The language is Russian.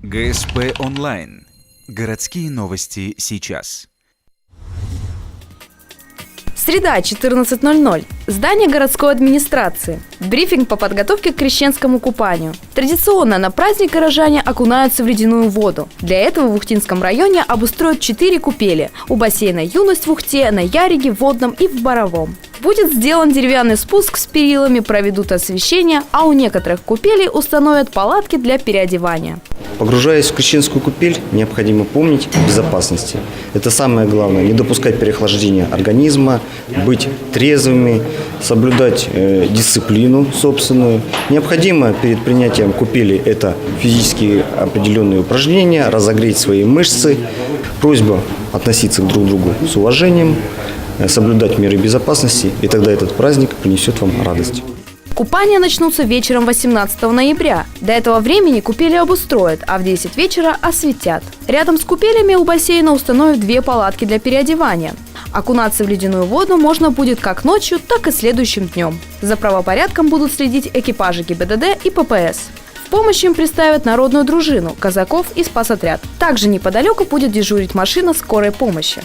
ГСП онлайн. Городские новости сейчас. Среда, 14:00. Здание городской администрации. Брифинг по подготовке к крещенскому купанию. Традиционно на праздник горожане окунаются в ледяную воду. Для этого в Ухтинском районе обустроят 4 купели. У бассейна «Юность» в Ухте, на Яриге, Водном и в Боровом. Будет сделан деревянный спуск с перилами, проведут освещение, а у некоторых купелей установят палатки для переодевания. Погружаясь в крещенскую купель, необходимо помнить о безопасности. Это самое главное. Не допускать переохлаждения организма, быть трезвыми, соблюдать дисциплину собственную. Необходимо перед принятием купели это физически определенные упражнения, разогреть свои мышцы. Просьба относиться друг к другу с уважением, соблюдать меры безопасности, и тогда этот праздник принесет вам радость. Купания начнутся вечером 18 ноября. До этого времени купели обустроят, а в 10 вечера осветят. Рядом с купелями у бассейна установят 2 палатки для переодевания. Окунаться в ледяную воду можно будет как ночью, так и следующим днем. За правопорядком будут следить экипажи ГИБДД и ППС. В помощь им приставят народную дружину, казаков и спасотряд. Также неподалеку будет дежурить машина скорой помощи.